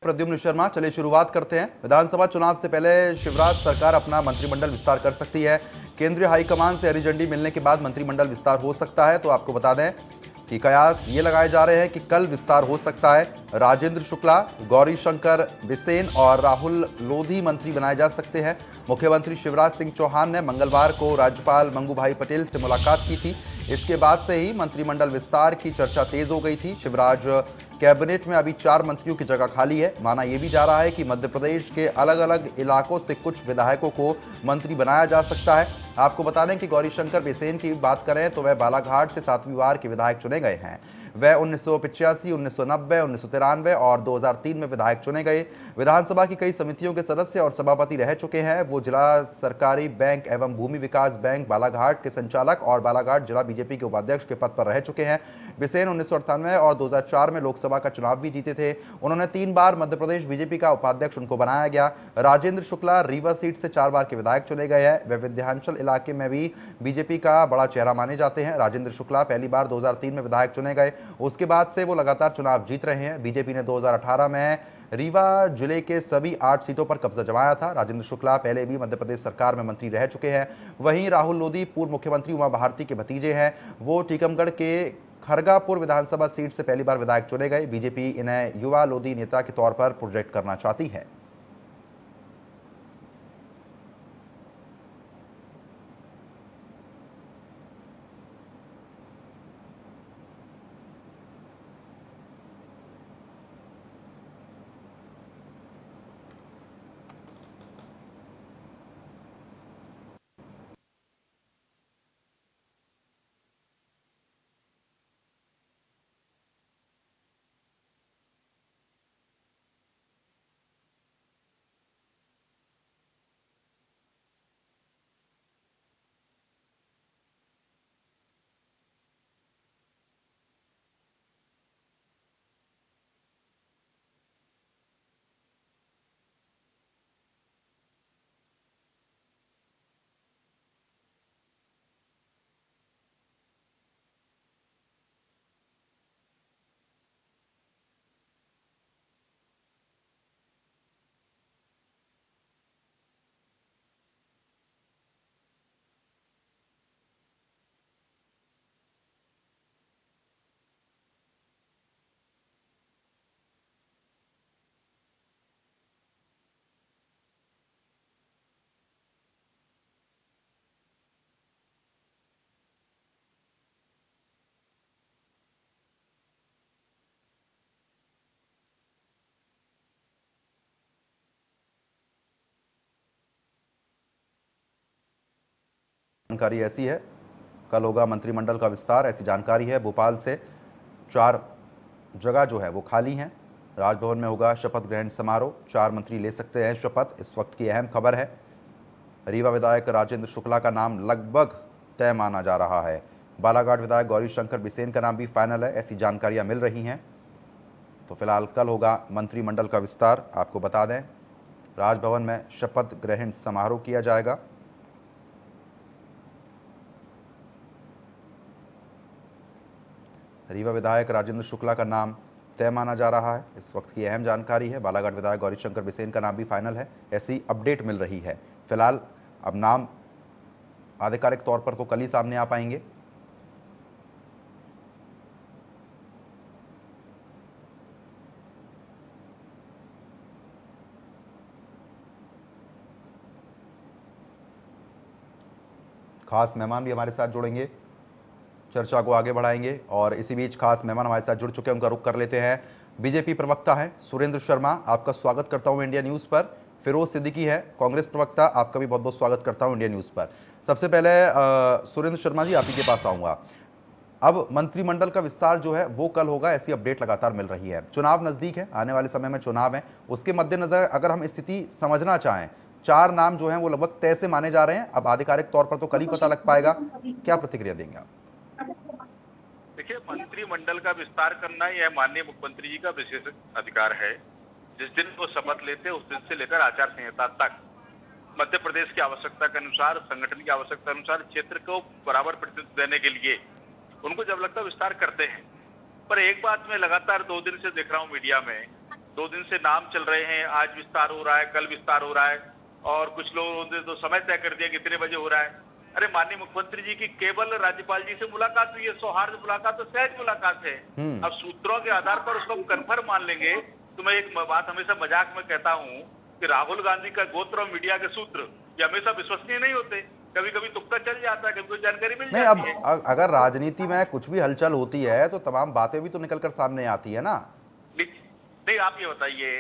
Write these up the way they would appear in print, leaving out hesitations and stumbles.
प्रद्युम्न शर्मा, चलिए शुरुआत करते हैं। विधानसभा चुनाव से पहले शिवराज सरकार अपना मंत्रिमंडल विस्तार कर सकती है। केंद्रीय हाईकमान से हरी झंडी मिलने के बाद मंत्रिमंडल विस्तार हो सकता है। तो आपको बता दें कि कयास ये लगाए जा रहे हैं कि कल विस्तार हो सकता है। राजेंद्र शुक्ला, गौरीशंकर बिसेन और राहुल लोधी मंत्री बनाए जा सकते हैं। मुख्यमंत्री शिवराज सिंह चौहान ने मंगलवार को राज्यपाल मंगूभाई पटेल से मुलाकात की थी। इसके बाद से ही मंत्रिमंडल विस्तार की चर्चा तेज हो गई थी। शिवराज कैबिनेट में अभी 4 मंत्रियों की जगह खाली है। माना यह भी जा रहा है कि मध्य प्रदेश के अलग अलग इलाकों से कुछ विधायकों को मंत्री बनाया जा सकता है। आपको बता दें कि गौरीशंकर बिसेन की बात करें तो वह बालाघाट से 7वीं बार के विधायक चुने गए हैं। वह 1985, 1990, 1993 और 2003 में विधायक चुने गए। विधानसभा की कई समितियों के सदस्य और सभापति रह चुके हैं। वो जिला सरकारी बैंक एवं भूमि विकास बैंक बालाघाट के संचालक और बालाघाट जिला बीजेपी के उपाध्यक्ष के पद पर रह चुके हैं। बिसेन 1998 और 2004 में लोकसभा का चुनाव भी जीते थे। उन्होंने 3 बार मध्य प्रदेश बीजेपी का उपाध्यक्ष उनको बनाया गया। राजेंद्र शुक्ला रीवा सीट से 4 बार के विधायक चुने गए हैं। वे विंध्याचल इलाके में भी बीजेपी का बड़ा चेहरा माने जाते हैं। राजेंद्र शुक्ला पहली बार 2003 में विधायक चुने गए। उसके बाद से वो लगातार चुनाव जीत रहे हैं। बीजेपी ने 2018 में रीवा जिले के सभी 8 सीटों पर कब्जा जमाया था। राजेंद्र शुक्ला पहले भी मध्य प्रदेश सरकार में मंत्री रह चुके हैं। वहीं राहुल लोधी पूर्व मुख्यमंत्री उमा भारती के भतीजे हैं। वो टीकमगढ़ के खरगापुर विधानसभा सीट से पहली बार विधायक चुने गए। बीजेपी इन्हें युवा लोधी नेता के तौर पर प्रोजेक्ट करना चाहती है। जानकारी ऐसी है, कल होगा मंत्रिमंडल का विस्तार, ऐसी जानकारी है। भोपाल से 4 जगह जो है वो खाली हैं। राजभवन में होगा शपथ ग्रहण समारोह। 4 मंत्री ले सकते हैं शपथ। इस वक्त की अहम खबर है, रीवा विधायक राजेंद्र शुक्ला का नाम लगभग तय माना जा रहा है। बालाघाट विधायक गौरीशंकर बिसेन का नाम भी फाइनल है, ऐसी जानकारियां मिल रही हैं। तो फिलहाल कल होगा मंत्रिमंडल का विस्तार। आपको बता दें राजभवन में शपथ ग्रहण समारोह किया जाएगा। रीवा विधायक राजेंद्र शुक्ला का नाम तय माना जा रहा है, इस वक्त की अहम जानकारी है। बालाघाट विधायक गौरीशंकर बिसेन का नाम भी फाइनल है, ऐसी अपडेट मिल रही है। फिलहाल अब नाम आधिकारिक तौर पर तो कल ही सामने आ पाएंगे। खास मेहमान भी हमारे साथ जुड़ेंगे, चर्चा को आगे बढ़ाएंगे। और इसी बीच खास मेहमान हमारे साथ जुड़ चुके हैं, उनका रुख कर लेते हैं। बीजेपी प्रवक्ता हैं सुरेंद्र शर्मा, आपका स्वागत करता हूं इंडिया न्यूज़ पर। फिरोज सिद्दीकी है कांग्रेस प्रवक्ता, आपका भी बहुत बहुत स्वागत करता हूं इंडिया न्यूज़ पर। सबसे पहले सुरेंद्र शर्मा जी, आप ही के पास आऊंगा। अब मंत्रिमंडल का विस्तार जो है वो कल होगा, ऐसी अपडेट लगातार मिल रही है। चुनाव नजदीक है, आने वाले समय में चुनाव है, उसके मद्देनजर अगर हम स्थिति समझना चाहें, 4 नाम जो हैं वो लगभग तय से माने जा रहे हैं। अब आधिकारिक तौर पर तो कल ही पता लग पाएगा। क्या प्रतिक्रिया देंगे आप? देखिए, मंत्रिमंडल का विस्तार करना यह माननीय मुख्यमंत्री जी का विशेष अधिकार है। जिस दिन वो शपथ लेते हैं उस दिन से लेकर आचार संहिता तक मध्य प्रदेश की आवश्यकता के अनुसार, संगठन की आवश्यकता अनुसार क्षेत्र को बराबर प्रतिनिधित्व देने के लिए उनको जब लगता है विस्तार करते हैं। पर एक बात मैं लगातार 2 दिन से देख रहा हूं मीडिया में 2 दिन से नाम चल रहे हैं, आज विस्तार हो रहा है, कल विस्तार हो रहा है, और कुछ लोगों ने तो समय तय कर दिया कितने बजे हो रहा है। अरे माननीय मुख्यमंत्री जी की केवल राज्यपाल जी से मुलाकात हुई है, सौहार्द मुलाकात, तो सहज मुलाकात है। अब सूत्रों के आधार पर उसको हम कन्फर्म मान लेंगे। तो मैं एक बात हमेशा मजाक में कहता हूँ कि राहुल गांधी का गोत्र और मीडिया के सूत्र ये हमेशा विश्वसनीय नहीं होते, कभी कभी तुक्का चल जाता है, कभी कोई जानकारी मिल नहीं, जाती है। अब अगर राजनीति में कुछ भी हलचल होती है तो तमाम बातें भी तो निकलकर सामने आती है ना। नहीं, आप ये बताइए,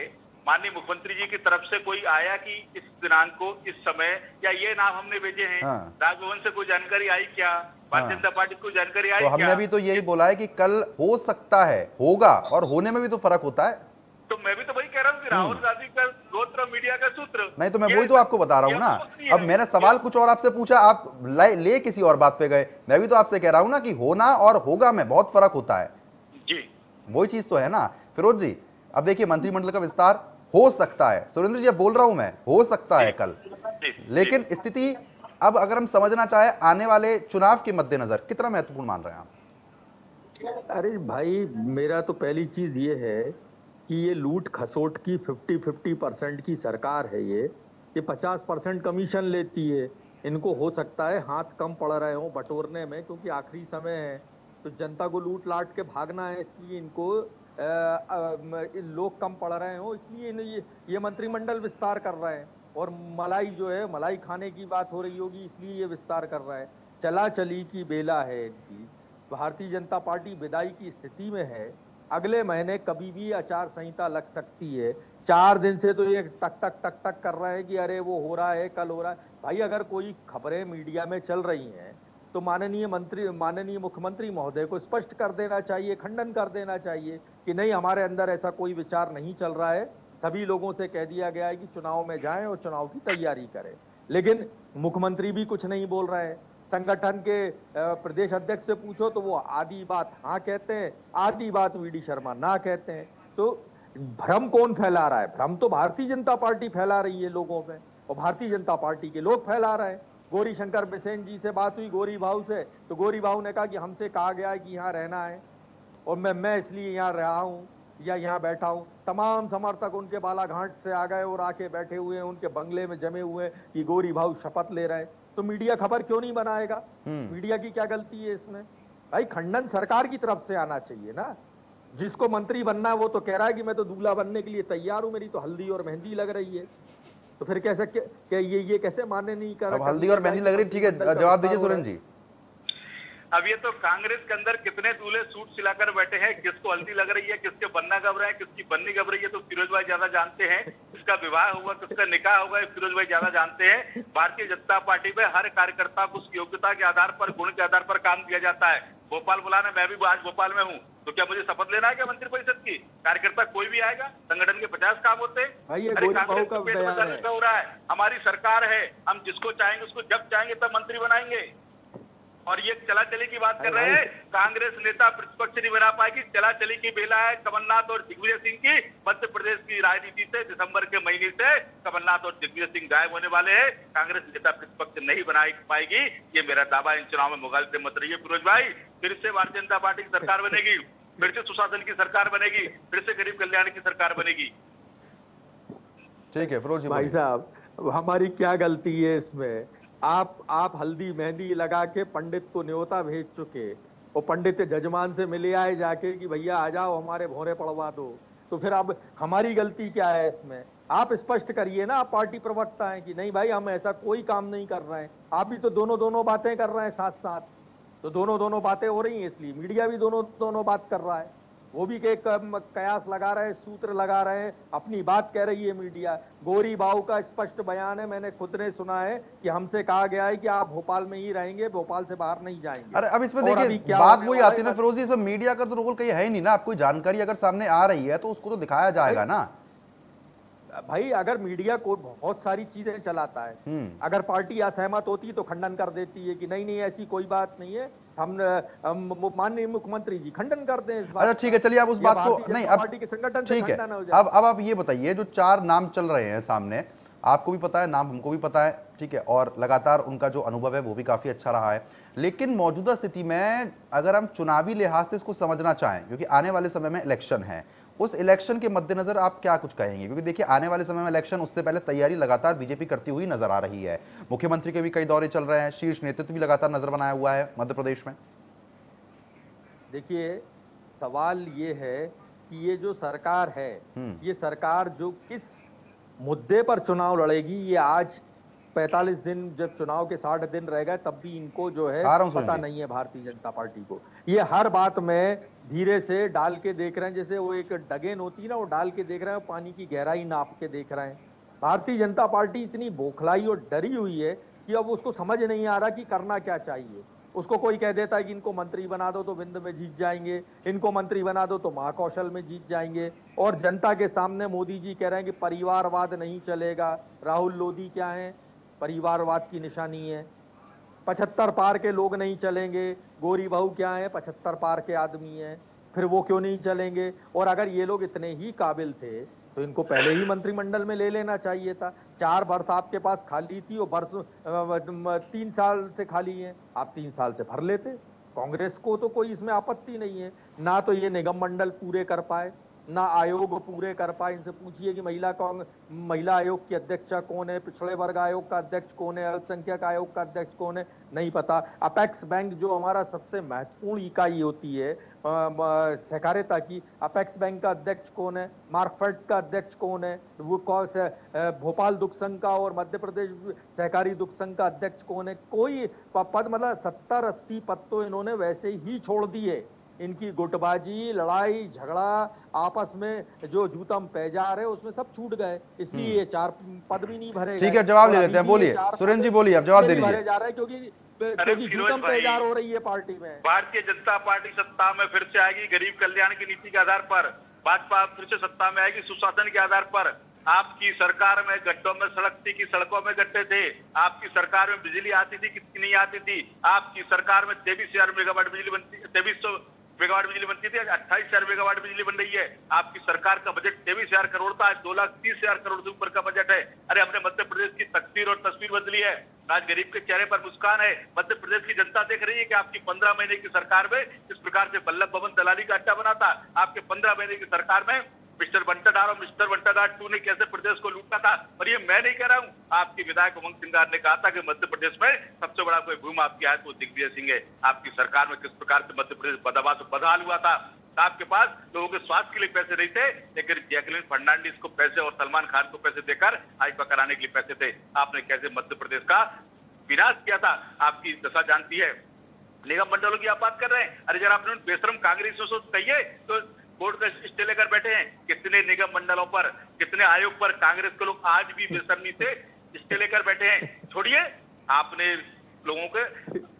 माननीय मुख्यमंत्री जी की तरफ से कोई आया कि इस दिनांक को, इस समय, या ये नाम हमने भेजे हैं? हाँ। राजभवन से कोई जानकारी आई क्या? भारतीय जनता पार्टी को जानकारी आई तो क्या? हमने भी तो यही बोला है कि कल हो सकता है, होगा, और होने में भी तो फर्क होता है। तो मैं भी तो वही कह रहा हूँ कि राहुल गांधी का गोत्र मीडिया का सूत्र। नहीं, तो मैं वही तो आपको बता रहा हूँ ना। अब मैंने सवाल कुछ और आपसे पूछा, आप ले किसी और बात पे गए। मैं भी तो आपसे कह रहा हूँ ना कि होना और होगा में बहुत फर्क होता है जी। वही चीज तो है ना फिरोज जी। अब देखिए, मंत्रिमंडल का विस्तार हो सकता है, सुरेंद्र जी अब बोल रहा हूं मैं, हो सकता है कल, लेकिन स्थिति अब अगर हम समझना चाहे आने वाले चुनाव के मद्देनजर कितना महत्वपूर्ण मान रहे हैं आप? अरे भाई, मेरा तो पहली चीज ये है कि ये लूट खसोट की 50-50% की सरकार है। ये 50% कमीशन लेती है। इनको हो सकता है हाथ कम पड़ रहे हो बटोरने में, क्योंकि आखिरी समय है, तो जनता को लूट लाट के भागना है, इसलिए इनको लोग कम पड़ रहे हो, इसलिए ये मंत्रिमंडल विस्तार कर रहे हैं। और मलाई जो है, मलाई खाने की बात हो रही होगी, इसलिए ये विस्तार कर रहा है। चला चली की बेला है इनकी। भारतीय जनता पार्टी विदाई की स्थिति में है। अगले महीने कभी भी आचार संहिता लग सकती है। 4 दिन से तो ये टक टक टक टक कर रहे हैं कि अरे वो हो रहा है, कल हो रहा है। भाई, अगर कोई खबरें मीडिया में चल रही हैं तो माननीय मुख्यमंत्री महोदय को स्पष्ट कर देना चाहिए, खंडन कर देना चाहिए कि नहीं, हमारे अंदर ऐसा कोई विचार नहीं चल रहा है। सभी लोगों से कह दिया गया है कि चुनाव में जाएं और चुनाव की तैयारी करें। लेकिन मुख्यमंत्री भी कुछ नहीं बोल रहे हैं। संगठन के प्रदेश अध्यक्ष से पूछो तो वो आधी बात हाँ कहते हैं, आधी बात वीडी शर्मा ना कहते हैं। तो भ्रम कौन फैला रहा है? भ्रम तो भारतीय जनता पार्टी फैला रही है लोगों में, और भारतीय जनता पार्टी के लोग फैला रहे हैं। गौरी शंकर बिसेन जी से बात हुई, गौरी भाऊ से, तो गौरी भाऊ ने कहा कि हमसे कहा गया है कि यहाँ रहना है और मैं इसलिए यहाँ रहा हूँ या यहाँ बैठा हूँ। तमाम समर्थक उनके बालाघाट से आ गए और आके बैठे हुए हैं, उनके बंगले में जमे हुए हैं कि गौरी भाऊ शपथ ले रहे हैं। तो मीडिया खबर क्यों नहीं बनाएगा? मीडिया की क्या गलती है इसमें? भाई, खंडन सरकार की तरफ से आना चाहिए ना। जिसको मंत्री बनना है वो तो कह रहा है कि मैं तो दूल्हा बनने के लिए तैयार हूं, मेरी तो हल्दी और मेहंदी लग रही है। तो फिर कैसे ये कैसे मान्य नहीं कर? अब हल्दी और मेहंदी लग रही, ठीक है, जवाब दीजिए सुरेंद्र जी। अब ये तो कांग्रेस के अंदर कितने दूल्हे सूट सिलाकर बैठे हैं, किसको हल्दी लग रही है, किसके बनना कब रहा है, किसकी बननी कब रही है, तो फिरोज भाई ज्यादा जानते हैं। किसका विवाह हुआ, किसका निकाह होगा, फिरोज भाई ज्यादा जानते हैं। भारतीय जनता पार्टी में हर कार्यकर्ता को उसकी योग्यता के आधार पर, गुण के आधार पर काम दिया जाता है। भोपाल बुलाना, मैं भी आज भोपाल में हूँ, तो क्या मुझे शपथ लेना है क्या मंत्रिपरिषद की? कार्यकर्ता कोई भी आएगा, संगठन के 50 काम होते हैं। कांग्रेस का पेट बदलने का हो रहा है। हमारी सरकार है, हम जिसको चाहेंगे उसको जब चाहेंगे तब मंत्री बनाएंगे। और ये चला चली की बात कर रहे हैं, कांग्रेस नेता प्रतिपक्ष नहीं बना पाएगी। चला चली की बेला है कमलनाथ और दिग्विजय सिंह की। मध्य प्रदेश की राजनीति से दिसंबर के महीने से कमलनाथ और दिग्विजय सिंह गायब होने वाले हैं। कांग्रेस नेता प्रतिपक्ष नहीं बना पाएगी, ये मेरा दावा। इन चुनाव में मुगाल से मत रहिए फिरोज भाई। फिर से भारतीय जनता पार्टी की सरकार बनेगी, फिर से सुशासन की सरकार बनेगी, फिर से गरीब कल्याण की सरकार बनेगी। ठीक है फिरोज जी। भाई साहब, हमारी क्या गलती है इसमें? आप हल्दी मेहंदी लगा के पंडित को न्योता भेज चुके, और पंडित जजमान से मिले आए जाके कि भैया आ जाओ, हमारे भोरे पड़वा दो। तो फिर अब हमारी गलती क्या है इसमें? आप स्पष्ट करिए ना, आप पार्टी प्रवक्ता हैं कि नहीं भाई, हम ऐसा कोई काम नहीं कर रहे हैं। आप भी तो दोनों बातें कर रहे हैं साथ साथ, तो दोनों बातें हो रही हैं, इसलिए मीडिया भी दोनों बात कर रहा है। वो भी एक कयास लगा रहे हैं, सूत्र लगा रहे हैं, अपनी बात कह रही है मीडिया। गौरी बाऊ का स्पष्ट बयान है, मैंने खुद ने सुना है कि हमसे कहा गया है कि आप भोपाल में ही रहेंगे, भोपाल से बाहर नहीं जाएंगे। अरे अब इसमें देखिए बात वही आती है ना फिरोज जी, इसमें मीडिया का तो रोल कहीं है ही नहीं ना। आप कोई जानकारी अगर सामने आ रही है तो उसको तो दिखाया जाएगा ना। भाई, अगर मीडिया को बहुत सारी चीजें चलाता है, अगर पार्टी असहमत होती तो खंडन कर देती है कि नहीं ऐसी कोई बात नहीं है, हम माननीय मुख्यमंत्री जी खंडन कर दें इस बात। अच्छा ठीक है, चलिए आप उस बात को नहीं, अब पार्टी के संगठन ठीक है। अब आप ये बताइए, जो 4 नाम चल रहे हैं सामने, आपको भी पता है, नाम हमको भी पता है, ठीक है, और लगातार उनका जो अनुभव है वो भी काफी अच्छा रहा है। लेकिन मौजूदा स्थिति में अगर हम चुनावी लिहाज से इसको समझना चाहें, क्योंकि आने वाले समय में इलेक्शन है, उस इलेक्शन के मद्देनजर आप क्या कुछ कहेंगे, क्योंकि देखिए आने वाले समय में इलेक्शन, उससे पहले तैयारी लगातार बीजेपी करती हुई नजर आ रही है। मुख्यमंत्री के भी कई दौरे चल रहे हैं, शीर्ष नेतृत्व भी लगातार नजर बनाया हुआ है मध्य प्रदेश में। देखिए, सवाल ये है कि ये जो सरकार है, ये सरकार जो किस मुद्दे पर चुनाव लड़ेगी, ये आज 45 दिन, जब चुनाव के 60 दिन रह गए तब भी इनको जो है पता नहीं है भारतीय जनता पार्टी को। ये हर बात में धीरे से डाल के देख रहे हैं, जैसे वो एक डगेन होती है ना, वो डाल के देख रहे हैं, पानी की गहराई नाप के देख रहे हैं। भारतीय जनता पार्टी इतनी बौखलाई और डरी हुई है कि अब उसको समझ नहीं आ रहा कि करना क्या चाहिए। उसको कोई कह देता है कि इनको मंत्री बना दो तो विंध्य में जीत जाएंगे, इनको मंत्री बना दो तो महाकौशल में जीत जाएंगे, और जनता के सामने मोदी जी कह रहे हैं कि परिवारवाद नहीं चलेगा। राहुल लोधी क्या है? परिवारवाद की निशानी है। 75 पार के लोग नहीं चलेंगे। गोरी बहू क्या है? 75 पार के आदमी है। फिर वो क्यों नहीं चलेंगे? और अगर ये लोग इतने ही काबिल थे तो इनको पहले ही मंत्रिमंडल में ले लेना चाहिए था। 4 बर्थ आपके पास खाली थी, और बर्थ 3 साल से खाली है, आप 3 साल से भर लेते। कांग्रेस को तो कोई इसमें आपत्ति नहीं है, ना तो ये निगम मंडल पूरे कर पाए, ना आयोग पूरे कर पाए। इनसे पूछिए कि महिला आयोग की अध्यक्षा कौन है, पिछड़े वर्ग आयोग का अध्यक्ष कौन है, अल्पसंख्यक आयोग का अध्यक्ष कौन है, नहीं पता। अपेक्स बैंक जो हमारा सबसे महत्वपूर्ण इकाई होती है सहकारिता की, अपेक्स बैंक का अध्यक्ष कौन है, मार्कफेड का अध्यक्ष कौन है, वो कौन से भोपाल दुग्ध संघ का और मध्य प्रदेश सहकारी दुग्ध संघ का अध्यक्ष कौन है? कोई पद, मतलब 70-80 पद तो इन्होंने वैसे ही छोड़ दिए। इनकी गुटबाजी, लड़ाई झगड़ा, आपस में जो जूतम पैजार है उसमें सब छूट गए, इसलिए ये 4 पद भी नहीं भरे। ठीक है, जवाब ले लेते हैं। बोलिए सुरेंद्र जी, बोलिए, अब जवाब दे दीजिए। भरे जा रहा है क्योंकि जूतम पैजार हो रही है पार्टी में। भारतीय जनता पार्टी सत्ता में फिर से आएगी गरीब कल्याण की नीति के आधार पर। भाजपा फिर से सत्ता में आएगी सुशासन के आधार पर। आपकी सरकार में गड्ढों में सड़क थी कि सड़कों में गड्ढे थे? आपकी सरकार में बिजली आती थी कितनी नहीं आती थी? आपकी सरकार में 23,000 मेगावाट बिजली बनती, 2300 मेगावाट बिजली बनती थी, 28,000 मेगावाट बिजली बन रही है। आपकी सरकार का बजट 23,000 करोड़ था, आज 2,30,000 करोड़ से ऊपर का बजट है। अरे हमने मध्य प्रदेश की तकदीर और तस्वीर बदली है। आज गरीब के चेहरे पर मुस्कान है। मध्य प्रदेश की जनता देख रही है कि आपकी 15 महीने की सरकार में किस प्रकार से वल्लभ भवन दलाली का अड्डा बना था। आपके 15 महीने की सरकार में मिस्टर बंटाधार और मिस्टर बंटाधार 2 ने कैसे प्रदेश को लूटा था। और ये मैं नहीं कह रहा हूं, आपके विधायक उमंग सिंगार ने कहा था कि मध्य प्रदेश में सबसे बड़ा कोई भूमाफिया है तो दिग्विजय सिंह है। आपकी सरकार में किस प्रकार से मध्य प्रदेश बदहाल हुआ था। आपके पास लोगों के स्वास्थ्य के लिए पैसे नहीं थे, लेकिन जैकलिन फर्नांडिस को पैसे और सलमान खान को पैसे देकर हाइपा कराने के लिए पैसे थे। आपने कैसे मध्य प्रदेश का विनाश किया था, आपकी दशा जानती है। निगम मंडलों की आप बात कर रहे हैं, अरे जरा आपने बेशरम कांग्रेसियों से कहिए तो बोर्ड का स्टे लेकर बैठे हैं। कितने निगम मंडलों पर, कितने आयोग पर कांग्रेस के लोग आज भी बेशर्मी से स्टे लेकर बैठे हैं। छोड़िए, आपने लोगों के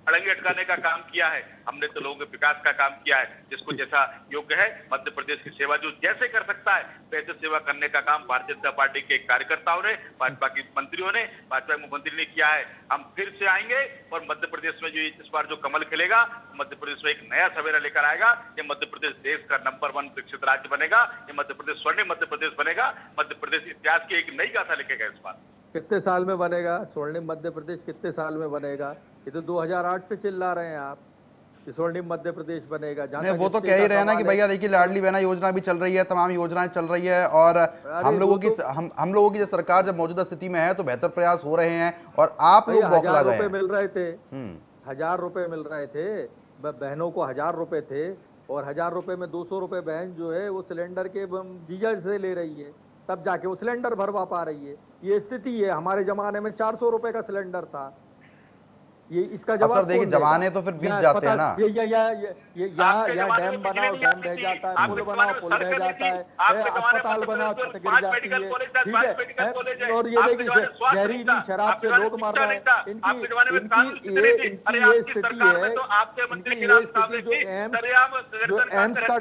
अड़ंगे अटकाने का काम किया है, हमने तो लोगों के विकास का काम किया है। जिसको जैसा योग्य है मध्य प्रदेश की सेवा जो जैसे कर सकता है वैसे सेवा करने का काम भारतीय जनता पार्टी के कार्यकर्ताओं ने, भाजपा के मंत्रियों ने, भाजपा के मुख्यमंत्री ने किया है। हम फिर से आएंगे और मध्य प्रदेश में जो इस बार जो कमल खिलेगा, मध्य प्रदेश में एक नया सवेरा लेकर आएगा। ये मध्य प्रदेश देश का नंबर 1 विकसित राज्य बनेगा। ये मध्य प्रदेश स्वर्णिम मध्य प्रदेश बनेगा। मध्य प्रदेश इतिहास की एक नई गाथा लिखेगा इस बार। कितने साल में बनेगा स्वर्णिम मध्य प्रदेश? कितने साल में बनेगा? ये तो 2008 से चिल्ला रहे हैं आप कि स्वर्णिम मध्य प्रदेश बनेगा। नहीं, वो तो कह ही रहे ना कि भैया देखिए लाडली बहना योजना भी चल रही है, तमाम योजनाएं चल रही है, और हम लोगों की जो सरकार जब मौजूदा स्थिति में है तो बेहतर प्रयास हो रहे हैं, और आप लोग बौखला गए। 1000 रुपए मिल रहे थे, 1000 रुपए मिल रहे थे, बहनों को 1000 रुपए थे, और 1000 रुपए में 200 रुपए बहन जो है वो सिलेंडर के जीजा से ले रही है, तब जाके वो सिलेंडर भरवा पा रही है। ये स्थिति है। हमारे जमाने में 400 रुपए का सिलेंडर था। ये इसका जवाब देखिए, जमाने तो फिर बीत जाते हैं ना। ये डैम बनाओ, डैम बह जाता है, पुल बनाओ, पुल बह जाता है, अस्पताल बनाओ, छत गिर जाती है, ठीक है। और ये देखिए जहरीली शराब से लोग मर रहे हैं। इनकी ये स्थिति है, इनकी ये स्थिति जो एम्स का,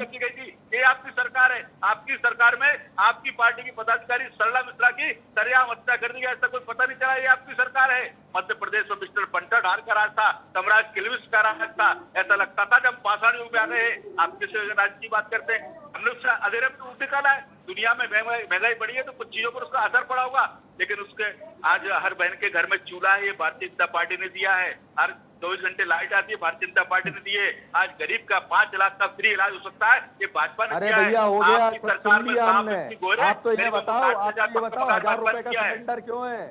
ये आपकी सरकार है। आपकी सरकार में आपकी पार्टी की पदाधिकारी सरला मिश्रा की सरेआम हत्या कर दी गई, ऐसा कोई पता नहीं चला। ये आपकी सरकार है। मध्य प्रदेश में मिस्टर बंटाधार का राज था, सम्राट किलविस का राज था। ऐसा लगता था जब पाषाण युग में आ रहे हैं। आप किस राज्य की बात करते हैं? हमने उससे अंधेरे में ऊपर निकाला है। दुनिया में महंगाई बढ़ी है तो कुछ चीजों पर उसका असर पड़ा होगा, लेकिन उसके आज हर बहन के घर में चूल्हा है, ये भारतीय जनता पार्टी ने दिया है। हर 24 घंटे लाइट आती है, भारतीय जनता पार्टी ने दी है। आज गरीब का 5 लाख का फ्री इलाज हो सकता है, ये भाजपा ने अरे दिया है। भैया हो गया, आपकी सरकार में हमने। गोरे, आप तो ये मेरे को बताओ, 60,000 1000 रुपए का किया है। सिलेंडर क्यों है?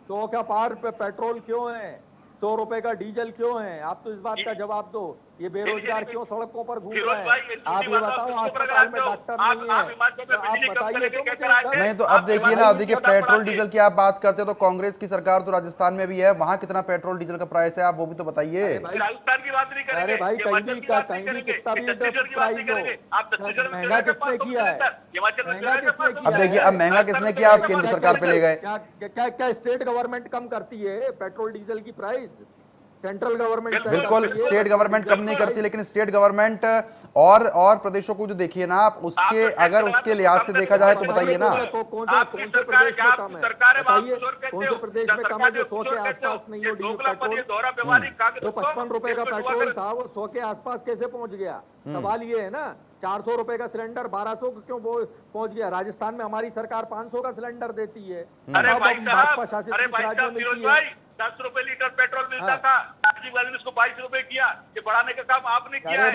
100 का पार पे पेट्रोल क्यों है? 100 रुपए का डीजल क्यों है? आप तो इस बात का जवाब दो। ये बेरोजगार क्यों सड़कों पर घूम रहे हैं? आप ये बताओ, अस्पताल में डॉक्टर नहीं है, तो आप बताइए तो मुझे। नहीं तो अब देखिए ना, देखिए पेट्रोल डीजल की आप बात करते हो तो कांग्रेस की सरकार तो राजस्थान में भी है, वहां कितना पेट्रोल डीजल का प्राइस है, आप वो भी तो बताइए। राजस्थान की बात नहीं करेंगे। अरे भाई कहीं भी कितना भी प्राइस हो, महंगा किसने किया है? महंगा किसने किया? अब देखिए, अब महंगा किसने किया, आप केंद्र सरकार पे ले गए। क्या स्टेट गवर्नमेंट कम करती है पेट्रोल डीजल की प्राइस? सेंट्रल गवर्नमेंट बिल्कुल स्टेट गवर्नमेंट कम नहीं करती, लेकिन स्टेट गवर्नमेंट और प्रदेशों को जो देखिए ना आप, उसके अगर उसके लिहाज से देखा जाए तो बताइए ना। कौन से प्रदेश में कम है? बताइए कौन से प्रदेश में कम है जो 100 के आसपास नहीं हो डीजल पेट्रोल? जो 55 रुपए का पेट्रोल था वो 100 के आसपास कैसे पहुंच गया? सवाल ये है ना। 400 रुपए का सिलेंडर 1200 को क्यों पहुंच गया? राजस्थान में हमारी सरकार 500 का सिलेंडर देती है। अरे भाई भाजपा शासित राज्यों में मिलती है। 10 रुपए लीटर पेट्रोल मिलता था, राजीव गांधी ने उसको 22 रुपए किया। ये बढ़ाने का काम आपने किया है।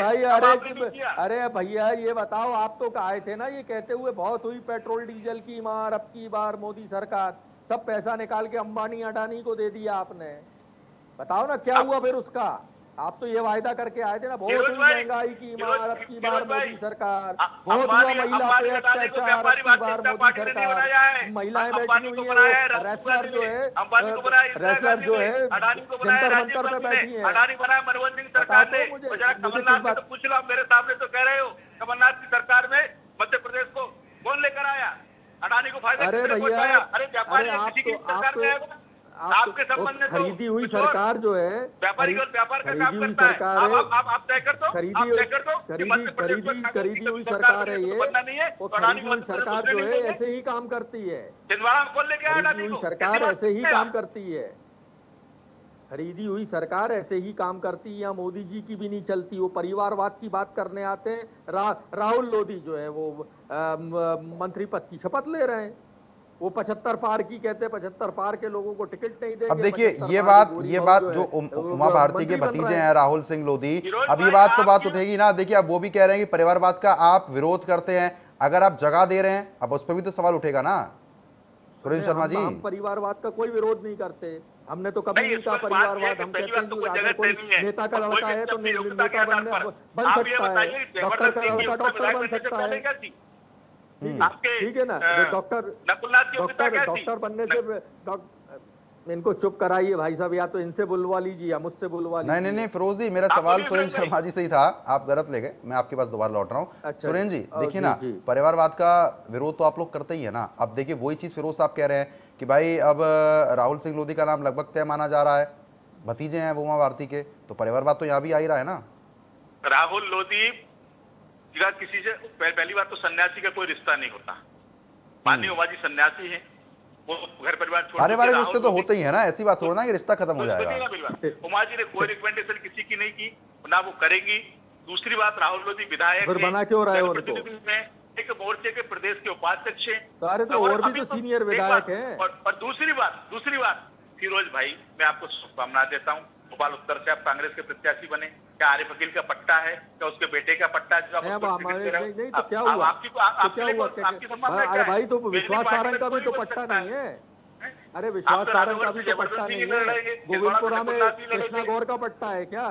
अरे भैया ये बताओ, आप तो आए थे ना ये कहते हुए बहुत हुई पेट्रोल डीजल की मार, अब की बार मोदी सरकार सब पैसा निकाल के अंबानी अडानी को दे दिया आपने। बताओ ना क्या हुआ फिर उसका? आप तो ये वायदा करके आए थे ना, बहुत हुई महंगाई की मार, अब की बार मोदी सरकार, बहुत हुआ महिला पे अत्याचार, अब की बार मोदी सरकार। महिलाएं बैठी हुई है, रेसलर जो है जंतर मंतर पे बैठी है। अडानी बनाया मनमोहन सिंह सरकार ने। कमलनाथ तो पूछ लो, मेरे सामने तो कह रहे हो कमलनाथ की सरकार में मध्य प्रदेश को कौन लेकर आया? अडानी को फायदा किसने पहुंचाया? अरे व्यापारी किसी की सरकार में आएगा आपके संबंध में? खरीदी हुई सरकार जो है, व्यापारी और व्यापार का काम करता है। आप तय कर दो, खरीदी हुई सरकार है ये, और खरीदी हुई सरकार जो है ऐसे ही काम करती है। छिंदवाड़ा में कौन लेके आया? खरीदी हुई सरकार ऐसे ही काम करती है। खरीदी हुई सरकार ऐसे ही काम करती है। यहाँ मोदी जी की भी नहीं चलती। वो परिवारवाद की बात करने आते हैं। राहुल लोधी जो है वो मंत्री पद की शपथ ले रहे हैं। वो 75 पार की कहते हैं, 75 पार के लोगों को टिकट नहीं देंगे। अब देखिए ये बात जो उमा भारती के भतीजे हैं राहुल सिंह लोधी, अब ये बात तो बात उठेगी ना। देखिए अब वो भी कह रहे हैं कि परिवारवाद का आप विरोध करते हैं, अगर आप जगह दे रहे हैं अब उस पर भी तो सवाल उठेगा ना सुरेंद्र शर्मा जी। हम परिवारवाद का कोई विरोध नहीं करते, हमने तो कभी नहीं कहा परिवारवाद। हम कहते हैं कि अगर कोई नेता का लड़का है तो नेता बन सकता है, डॉक्टर का लड़का डॉक्टर बन सकता है। ठीक है ना? डॉक्टर बनने से इनको चुप कराइए भाई साहब, या तो इनसे बुलवा लीजिए या मुझसे बुलवा लीजिए। नहीं फिरोज जी, मेरा सवाल सुरेंद्र शर्मा जी से ही था, आप गलत ले गए, मैं आपके पास दोबारा लौट रहा हूँ। अच्छा, सुरेंद्र जी देखिए ना, परिवारवाद का विरोध तो आप लोग करते ही है ना। अब देखिए वही चीज फिरोज साहब कह रहे हैं कि भाई अब राहुल सिंह लोधी का नाम लगभग तय माना जा रहा है, भतीजे हैं उमा भारती के, तो परिवारवाद तो यहाँ भी आ ही रहा है ना। राहुल लोधी का किसी से पहली बात तो सन्यासी का कोई रिश्ता नहीं होता। माननीय उमा जी सन्यासी है, वो घर परिवार छोड़ अरे वाले रिश्ते तो होते ही है ना, ऐसी बात थोड़ा ना कि रिश्ता खत्म हो जाएगा। उमा जी ने कोई रिकमेंडेशन किसी की नहीं की, ना वो करेंगी। दूसरी बात, राहुल लोधी विधायक बना क्यों रहे उनको? एक मोर्चे के प्रदेश के उपाध्यक्ष हैं, तो और भी तो सीनियर विधायक हैं। और दूसरी बात फिरोज भाई, मैं आपको शुभकामनाएं देता हूँ। भोपाल उत्तर से आप कांग्रेस के प्रत्याशी बने। क्या आरिफ अकील का पट्टा है? क्या उसके बेटे का पट्टा है? नहीं तो क्या हुआ? अरे भाई तो विश्वास सारंग का भी तो पट्टा नहीं है। अरे विश्वास सारंग का भी तो पट्टा नहीं है। गोविंदपुरा में कृष्णा गौर का पट्टा है क्या?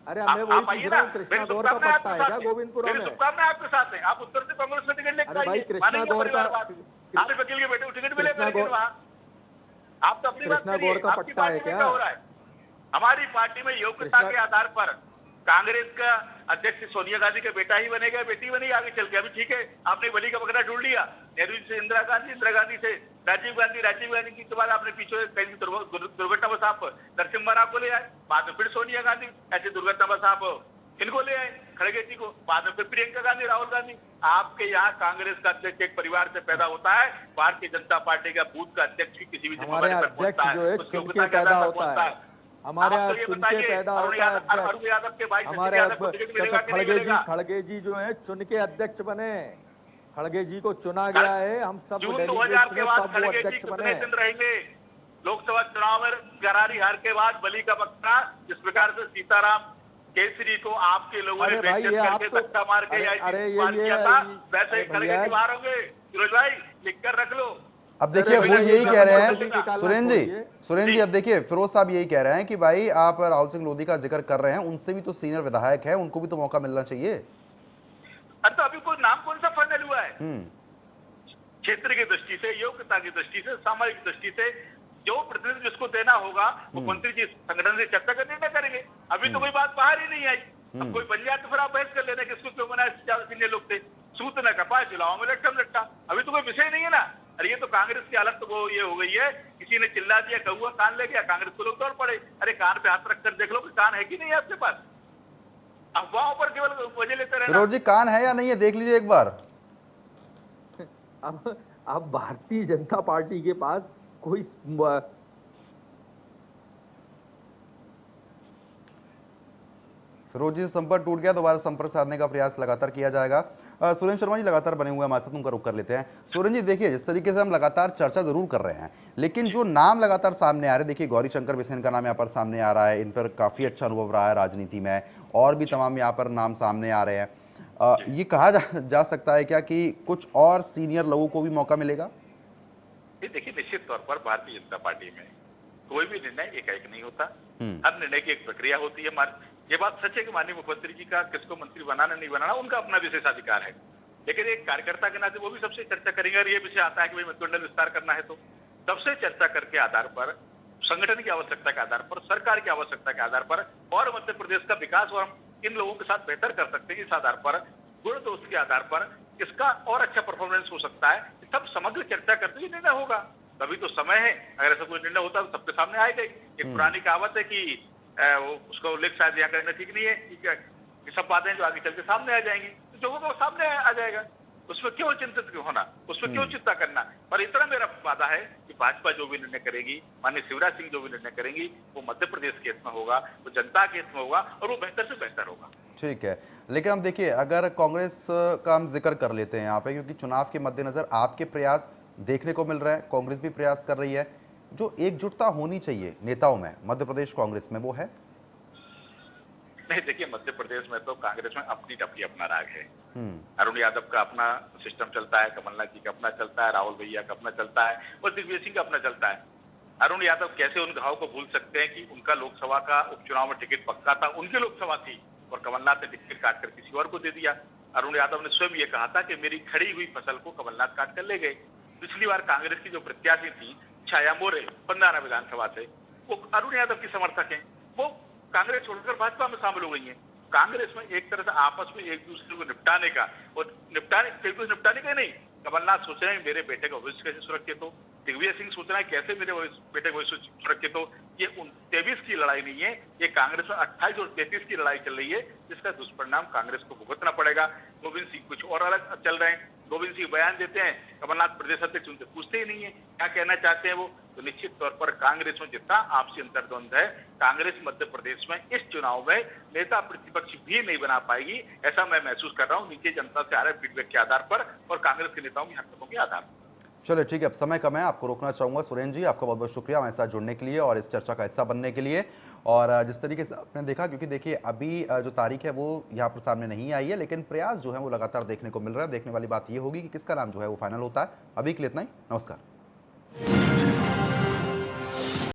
अरे हमें वही पूछ रहा हूँ, कृष्णा गौर का पट्टा है क्या गोविंदपुरा में? शुभकामनाएं आपके साथ है, आप उत्तर से कांग्रेस में टिकट लेकर भाई कृष्णा गौर का, आरिफ अकील के बेटे को टिकट मिलेगा। आप तो अपनी बात कृष्णा गौर का पट्टा है क्या? हमारी पार्टी में योग्यता के आधार पर कांग्रेस का अध्यक्ष सोनिया गांधी का बेटा ही बनेगा, बेटी बनेगी आगे चल के। अभी ठीक है, आपने बलि का बकरा ढूंढ लिया। नेहरू जी से इंदिरा गांधी से राजीव गांधी की बाद आपने पीछे कहीं दुर्घटना बस आप नरसिम्हा राव को ले आए, बाद में फिर सोनिया गांधी, ऐसे दुर्घटना बस आप इनको ले आए खड़गे जी को, बाद में फिर प्रियंका गांधी, राहुल गांधी। आपके यहाँ कांग्रेस का अध्यक्ष एक परिवार से पैदा होता है, भारतीय जनता पार्टी का बूथ का अध्यक्ष भी किसी भी हमारे अध्यक्ष जो है चुन के पैदा होता है। हमारे आप यहाँ तो ये चुन के बताइए, पैदा अरुण होता है यादव, अध्यक्ष। अरुण यादव के भाई सचिन हमारे यादव को टिकट मिलेगा कि नहीं मिलेगा? खड़गे जी जो है चुन के अध्यक्ष बने, खड़गे जी को चुना खड़- गया है, हम सब जून 2000 डेलीगेट्स के ने बाद तब वो खड़गे जी अध्यक्ष कितने बने। दिन रहेंगे? लोकसभा चुनाव में करारी हार के बाद बलि का बकरा, जिस प्रकार से सीताराम केसरी को आपके लोगों ने अरे भाई, बेइज्जत ये आप करके तो धक्का मार के पार किया था, वैसे ही खड़गे भैया, जी बाहर होंगे। फिरोज भाई लिख कर रख लो। अब देखिए अरे वो भैया, यही ये कह रहे मोदी हैं निकालना सुरेंद्र छोड़िए। जी, अब देखिए फिरोज साहब यही कह रहे हैं कि भाई आप राहुल सिंह लोधी का जिक्र कर रहे हैं, उनसे भी तो सीनियर विधायक है, उनको भी तो मौका मिलना चाहिए। अरे तो अभी कोई नाम कौन सा फाइनल हुआ है? हम्म। क्षेत्र की दृष्टि से, योग्यता की दृष्टि से, सामाजिक दृष्टि से जो प्रतिनिधि जिसको देना होगा वो मंत्री जी संगठन से चर्चा कर निर्णय करेंगे। अभी तो कोई बात बाहर ही नहीं आई। अब कोई बन जाए तो फिर आप बहस कर लेना किसको क्यों बनाया, ज्यादा सीनियर लोग थे। सूत न कपा चुनाव में लट्टा। अभी तो कोई विषय नहीं है ना। अरे ये तो कांग्रेस की हालत तो वो ये हो गई है, किसी ने चिल्ला दिया, कौआ कान ले गया, कांग्रेस को लोग दौड़ पड़े। अरे कान पे हाथ रखकर देख लो कि कान है कि नहीं है आपके पास। अफवाहों पर केवल वजह लेते रहना। फिरोज जी कान है या नहीं है देख लीजिए एक बार। अब भारतीय जनता पार्टी के पास कोई फिरोज जी से संपर्क टूट गया, दोबारा संपर्क साधने का प्रयास लगातार किया जाएगा। सुरेंद्र शर्मा जी लगातार बने हुए हैं हमारे साथ, उनका रुख कर लेते हैं। सुरेंद्र जी देखिए, जिस तरीके से हम लगातार चर्चा जरूर कर रहे हैं, लेकिन जो नाम लगातार सामने आ रहे हैं, देखिए गौरी शंकर बिसेन का नाम यहाँ पर सामने आ रहा है, इन पर काफी अच्छा अनुभव रहा है राजनीति में, और भी तमाम यहाँ पर नाम सामने आ रहे हैं। ये कहा जा सकता है क्या कि कुछ और सीनियर लोगों को भी मौका मिलेगा? देखिए निश्चित तौर पर भारतीय जनता पार्टी में कोई भी निर्णय एकाएक नहीं होता। हर निर्णय की एक प्रक्रिया होती है। ये बात सच है कि माननीय मुख्यमंत्री जी का किसको मंत्री बनाना नहीं बनाना उनका अपना विशेषाधिकार है, लेकिन एक कार्यकर्ता के नाते वो भी सबसे चर्चा करेंगे। और ये विषय आता है कि भाई मंत्रिमंडल विस्तार करना है, तो सबसे चर्चा करके आधार पर, संगठन की आवश्यकता के आधार पर, सरकार की आवश्यकता के आधार पर और मध्य प्रदेश का विकास और हम इन लोगों के साथ बेहतर कर सकते हैं, इस आधार पर, गुण दोस्त के आधार पर इसका और अच्छा परफॉर्मेंस हो सकता है, सब समग्र चर्चा करते हुए निर्णय होगा। अभी तो समय है, अगर ऐसा कोई निर्णय होता तो सबके सामने आएगा। एक पुरानी कहावत है कि उसका उल्लेख शायद यहाँ करना ठीक नहीं है, कि सब बातें जो आगे चल के सामने आ जाएंगी, तो जो होगा वो सामने आ जाएगा। उसमें क्यों चिंतित होना, उसमें क्यों चिंता करना। पर इतना मेरा वादा है कि भाजपा जो भी निर्णय करेगी, माननीय शिवराज सिंह जो भी निर्णय करेंगी, वो मध्य प्रदेश के हित में होगा, वो जनता के हित में होगा और वो बेहतर से बेहतर होगा। ठीक है, लेकिन हम देखिए अगर कांग्रेस का हम जिक्र कर लेते हैं यहाँ पे, क्योंकि चुनाव के मद्देनजर आपके प्रयास देखने को मिल रहे हैं, कांग्रेस भी प्रयास कर रही है, जो एकजुटता होनी चाहिए नेताओं में मध्य प्रदेश कांग्रेस में, वो है? नहीं देखिए, मध्य प्रदेश में तो कांग्रेस में अपनी अपना राग है। अरुण यादव का अपना सिस्टम चलता है, कमलनाथ जी का अपना चलता है, राहुल भैया का अपना चलता है और दिग्विजय सिंह का अपना चलता है। अरुण यादव कैसे उन घाव को भूल सकते हैं कि उनका लोकसभा का उपचुनाव में टिकट पक्का था, उनकी लोकसभा थी और कमलनाथ ने टिकट काटकर किसी और को दे दिया। अरुण यादव ने स्वयं ये कहा था कि मेरी खड़ी हुई फसल को कमलनाथ काट कर ले गए। पिछली बार कांग्रेस की जो प्रत्याशी थी छाया मोरे पंडारा विधानसभा से, वो अरुण यादव की समर्थक है, वो कांग्रेस छोड़कर भाजपा में शामिल हो गई है। कांग्रेस में एक तरह से आपस में एक दूसरे को निपटाने का और निपटाने का नहीं, कमलनाथ सोच रहे हैं मेरे बेटे का भविष्य कैसे सुरक्षित हो, दिग्विजय सिंह सोच रहा है कैसे मेरे बेटे का भविष्य सुरक्षित हो। ये 23 की लड़ाई नहीं है, ये कांग्रेस में 28 और 33 की लड़ाई चल रही है, जिसका दुष्परिणाम कांग्रेस को भुगतना पड़ेगा। गोविंद सिंह कुछ और अलग चल रहे हैं, गोविंद सिंह बयान देते हैं, कमलनाथ प्रदेश अध्यक्ष उनसे पूछते ही नहीं है क्या कहना चाहते हैं वो। तो निश्चित तौर पर कांग्रेस में जितना आपसी अंतर्द्वंद है, कांग्रेस मध्य प्रदेश में इस चुनाव में नेता प्रतिपक्ष भी नहीं बना पाएगी, ऐसा मैं महसूस कर रहा हूं नीचे जनता से आ रहे फीडबैक के आधार पर और कांग्रेस के नेताओं की हरकतों के आधार पर। चलिए ठीक है, अब समय कम है, आपको रोकना चाहूंगा। सुरेंद्र जी आपका बहुत बहुत शुक्रिया हमारे साथ जुड़ने के लिए और इस चर्चा का हिस्सा बनने के लिए। और जिस तरीके से आपने देखा, क्योंकि देखिए अभी जो तारीख है वो यहाँ पर सामने नहीं आई है, लेकिन प्रयास जो है वो लगातार देखने को मिल रहा है। देखने वाली बात ये होगी कि किसका नाम जो है वो फाइनल होता है। अभी के लिए इतना ही, नमस्कार।